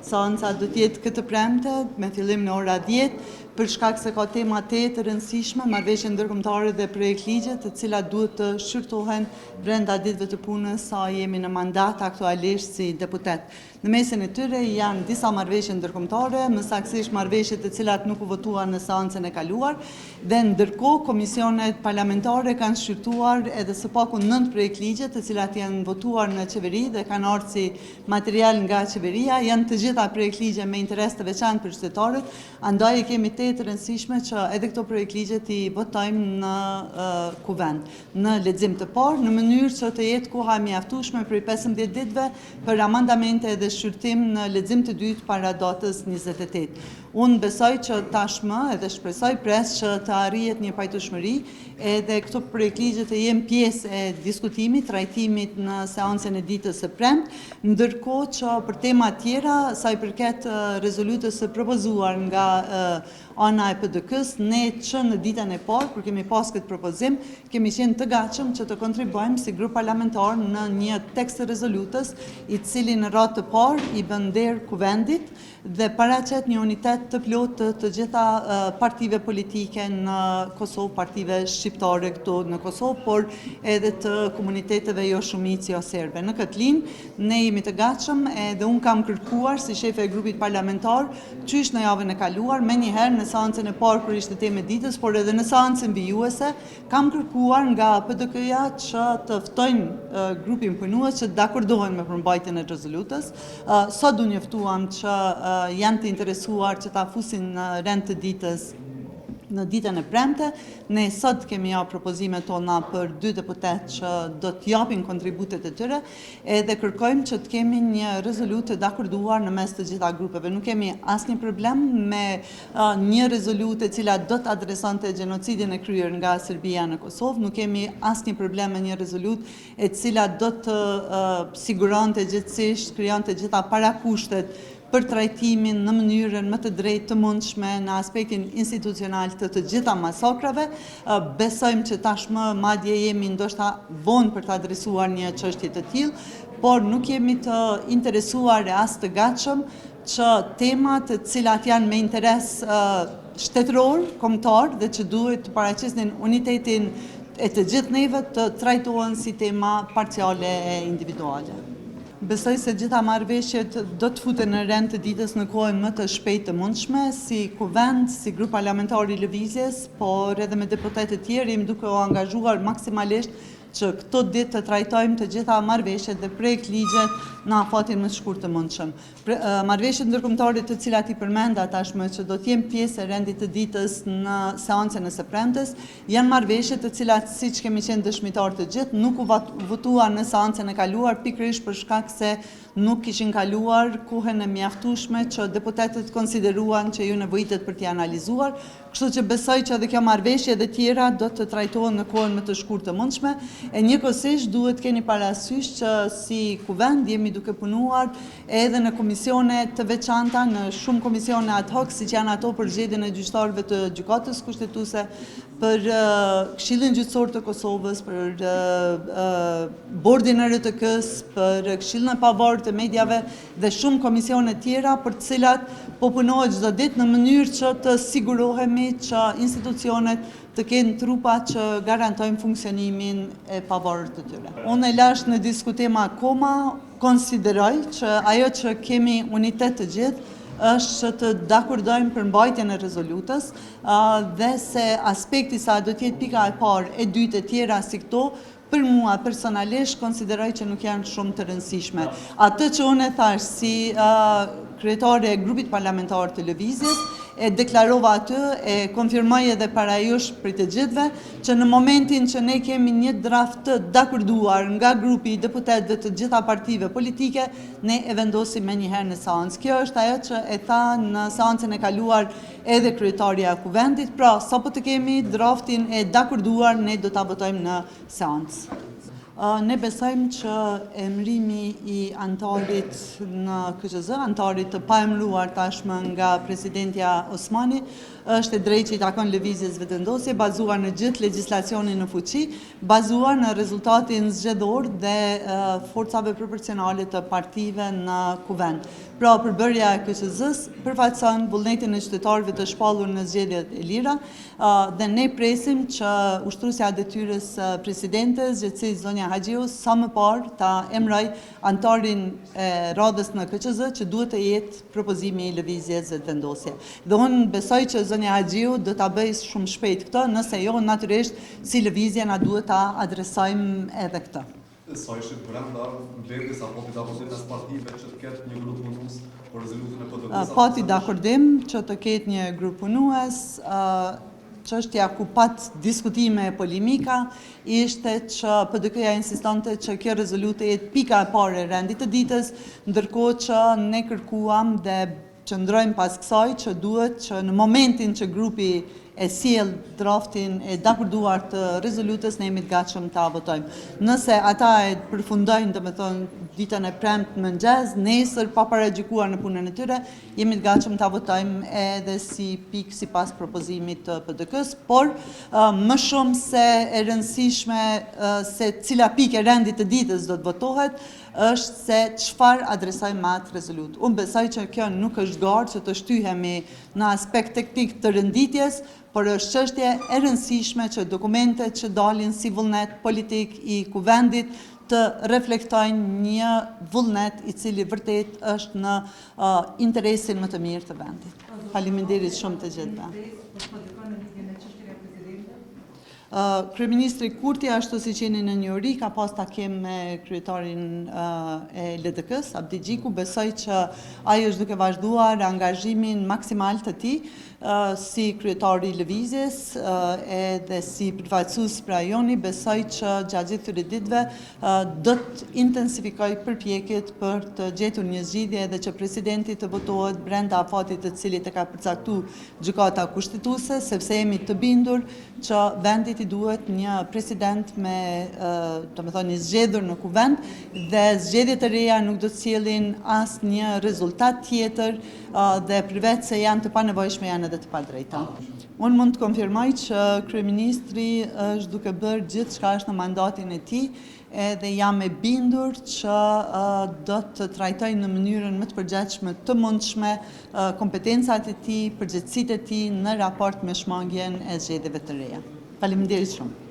seanca do të jetë këtë premte me fillim në ora 10 për shkak se ka tema të rëndësishme, marrëveshje ndërkombëtare dhe projekt ligje, të cilat duhet të shqyrtohen brenda ditëve të punës sa jemi në mandat aktualisht si deputet. Në mesin e tyre janë disa marrëveshje ndërkombëtare, më saktësisht marrëveshje të cilat nuk u votuan në seancën e kaluar, dhe ndërkohë komisionet parlamentare kanë shqyrtuar edhe së paku 9 projekt ligje, të cilat janë votuar në qeveri dhe kanë ardhur si material nga qeveria, janë të gjitha projekt ligje me interes të veçantë për qytetarët, andaj kemi të rëndësishme që edhe këto projekt ligje t'i votojmë në kuvend, në lexim të parë, në mënyrë që të jetë koha mjaftueshme për 15 ditëve për amandamente dhe shqyrtim në lexim të dytë para datës 28. Unë besoj që tashmë edhe shpresoj pres që të arrihet një pajtueshmëri edhe këto projekt ligje të jenë pjesë e diskutimit, trajtimit në seancën e ditës së premte, ndërkohë që për tema tjera, sa i përket rezolutës së propozuar nga ana e PDK-s, ne që në ditën e parë, kur kemi pas këtë propozim, kemi qenë të gatshëm që të kontribuojmë si grup parlamentar në një tekst të rezolutës, i cili në radhë të parë i bën nder kuvendit dhe paraqet një unitet të plotë të gjitha partive politike në Kosovë, partive shqiptare këtu në Kosovë, por edhe të komuniteteve jo shumicë jo serbe. Në këtë linjë, ne jemi të gatshëm edhe unë kam kërkuar si shefe e grupit parlamentar, qysh në javën e kaluar, menjëherë në seancën e parë kur ishte temë e ditës, por edhe në seancën vijuese, kam kërkuar nga PDK-ja që të ftojnë grupin punues që dakordohen me përmbajtjen e rezolutës. Sot u njoftuam që janë të interesuar që ta fusin në rend të ditës në ditën e premte. Ne sot kemi ja propozimet tona për 2 deputet që do të japin kontributet e tyre edhe kërkojmë që të kemi një rezolutë të dakorduar në mes të gjitha grupeve. Nuk kemi asnjë problem me një rezolutë e cila do të adresonte gjenocidin e kryer nga Serbia në Kosovë, nuk kemi asnjë problem me një rezolutë e cila do të siguronte gjithësisht, krijonte gjitha parakushtet për trajtimin në mënyrën më të drejtë të mundshme në aspektin institucional të gjitha masakrave. Besojmë që tashmë madje jemi ndoshta vonë për të adresuar një çështje të tillë, por nuk jemi të interesuar e as të gatshëm që temat të cilat janë me interes shtetëror, kombëtar dhe që duhet të paraqesin unitetin e të gjithë neve të trajtohen si tema parciale e individuale. Besoj se gjitha marrëveshjet do të futen në rend të ditës në kohën më të shpejtë të mundshme, si kuvend, si grup parlamentar i Lëvizjes, por edhe me deputetë të tjerë jemi duke u angazhuar maksimalisht që këto ditë të trajtojmë të gjitha marrëveshjet dhe projekt ligjet në afatin më të shkurtë të mundshëm. Marrëveshjet ndërkombëtare të cilat i përmenda tashmë që do të jenë pjesë e rendit të ditës në seancën e së premtes, janë marrëveshje të cilat siç kemi qenë dëshmitar të gjithë, nuk u votuan në seancën e kaluar pikërisht për shkak se nuk kishin kaluar kohën e mjaftueshme që deputetët konsideruan që ju nevojitet për t'i analizuar, kështu që besoj që edhe kjo marrëveshje dhe tjera do të trajtohen në kohën më të shkurtë të mundshme. E njëkohësisht duhet keni parasysh që si kuvend jemi duke punuar edhe në komisione të veçanta, në shumë komisione ad hoc, siç janë ato për zgjedhjen e gjyqtarëve të gjykatës kushtetuese, për Këshillin Gjyqësor të Kosovës, për bordin e RTK-s, për Këshillin e Pavarur të Mediave dhe shumë komisione tjera për të cilat po punohet çdo ditë në mënyrë që të sigurohemi që institucionet të kenë trupa që garantojnë funksionimin e pavarur të tyre. Unë e lash në diskutim akoma, konsideroj që ajo që kemi unitet të gjithë është që të dakordojmë për mbajtjen e rezolutës dhe se aspekti sa do të jetë pika e parë, e dytë e tjera si këto, për mua personalisht konsideroj që nuk janë shumë të rëndësishme. Atë që unë e thash si kryetare e grupit parlamentar të Lëvizjes, e deklarova aty, e konfirmoj edhe para jush për të gjithëve, që në momentin që ne kemi një draft të dakorduar nga grupi i deputetëve të gjitha partive politike, ne e vendosim menjëherë në seancë. Kjo është ajo që e tha në seancën e kaluar edhe kryetaria e kuvendit, pra sapo të kemi draftin e dakorduar, ne do ta votojmë në seancë. Ne besojmë që emrimi I antarit në KQZ, antarit të paemëruar tashmë nga presidentja Osmani, është e drejtë që I takon lëvizjes vetëndosje, bazuar në gjithë legjislacionin në fuqi, bazuar në rezultatin zgjedhor dhe forcave proporcionale të partive në kuvend. Pra, përbërja e KQZ-s përfaqëson vullnetin e qytetarëve të shpallur në zgjedhjet e lira dhe ne presim që ushtrusja e detyrës presidentes, gjithsesi zonja Haxhiu, sa më parë ta emroj antarin e radhës në KQZ që duhet të jetë propozimi I lëvizjes vetëvendosje. Dhe unë besoj që zonja Haxhiu do ta bëjë shumë shpejt këtë, nëse jo natyrisht si lëvizje na duhet ta adresojmë edhe këtë. Sa ishit brenda mbledhjes apo të dakordim partive që të ketë një grup punues për rezolutin e PDK-s? Pati dakordim që të ketë një grup punues, çështja ku pat diskutime e polemika ishte që PDK-ja insistonte që kjo rezolutë të jetë pika e parë e rendit të ditës, ndërkohë që ne kërkuam dhe qëndrojmë pas kësaj që duhet që në momentin që grupi e sjell draftin e dakorduar të rezolutës, ne jemi të gatshëm ta votojmë. Nëse ata e përfundojnë, domethënë ditën e premtë mëngjes, nesër pa paragjykuar në punën e tyre, jemi të gatshëm ta votojmë edhe si pikë sipas propozimit të PDK-s, por më shumë se e rëndësishme se cila pikë e rendit të ditës do të votohet, është se çfarë adresojmë atë rezolut. Unë besoj që kjo nuk është garë që të shtyhemi në aspekt teknik të renditjes, por është çështje e rëndësishme që dokumentet që dalin si vullnet politik I kuvendit të reflektojnë një vullnet I cili vërtet është në interesin më të mirë të vendit. Faleminderit shumë të gjithëve. Kryeministri Kurti, ashtu si qeni në njëri, ka pas takim me kryetarin e LDK-s, Abdi Gjiku, besoj që ai është duke vazhduar angazhimin maksimal të tij si kryetari I lëvizjes edhe si përfaqësues për rajoni, besoj që gjatë gjithë këtyre ditëve do të intensifikoj përpjekjet për të gjetur një zgjidhje dhe që presidenti të votohet brenda afatit të cilit e ka përcaktuar gjykata kushtetuese, sepse jemi të bindur që vendit I duhet një president me domethënë një zgjedhur në kuvend dhe zgjedhjet e reja nuk do të sjellin asnjë rezultat tjetër dhe përveç se janë të panevojshme janë edhe të padrejta. Unë mund të konfirmoj që kryeministri është duke bërë gjithë çka është në mandatin e tij edhe jam e bindur që do të trajtoj në mënyrën më të përgjithshme të mundshme kompetencat e tij, përgjegjësitë e tij në raport me shmangjen e zgjedhjeve të reja. Faleminderit shumë.